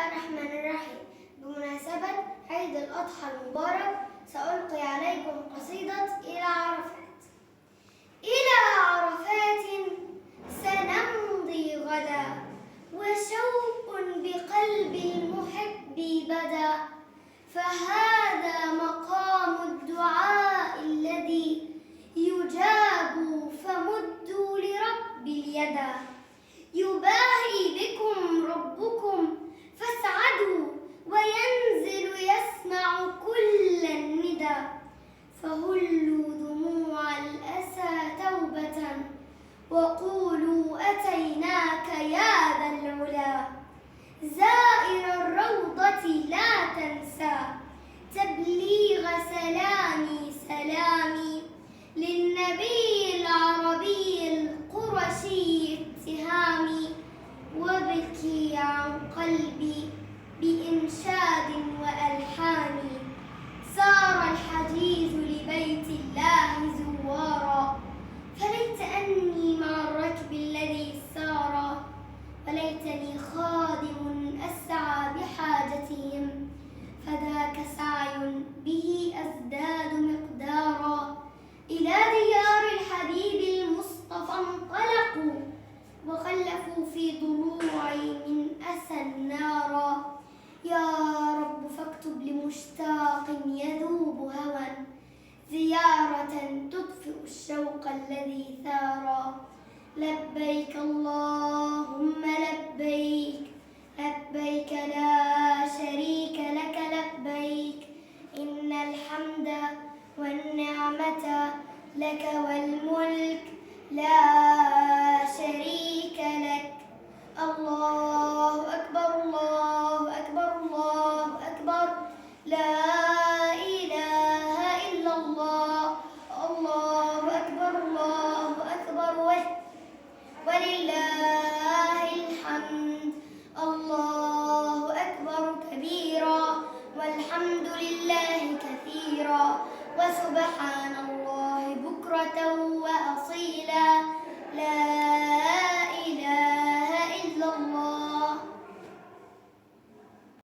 الرحمن الرحيم. بمناسبة عيد الأضحى المبارك سألقي عليكم قصيدة إلى عرفات. إلى عرفات سنمضي غدا، وشوق بقلب المحب بدا، فهذا مقام الدعاء الذي يجاب، فمدوا لرب اليدا. يباهي بكم ربكم فاسعدوا، وينزل يسمع كل الندى، فهلوا دموع الأسى توبة، وقولوا أتيناك يا ذا العلا. زائر الروضة لا تنسى تبليغ سلامي للنبي العربي القرشي اتهامي، وابكي عن قلبي بإنشاد وألحان. سار الحجيج لبيت الله زوارا، فليت أني مع الركب الذي سارا، وليتني خادم أسعى بحاجتهم، فذاك سعي به أزداد مقدارا. إلى ديار الحبيب المصطفى انطلقوا، وخلفوا في ضلوعي من أسى النارا. يا رب فاكتب لمشتاق يذوب هوى زيارة تطفئ الشوق الذي ثارا. لبيك اللهم لبيك، لبيك لا شريك لك لبيك، إن الحمد والنعمة لك والملك لا شريك لك. الله أكبر الله أكبر الله أكبر، لا إله إلا الله. الله أكبر الله أكبر، ولله الحمد. الله أكبر كبيرا، والحمد لله كثيرا، وسبحان الله بكرة وأصيلا.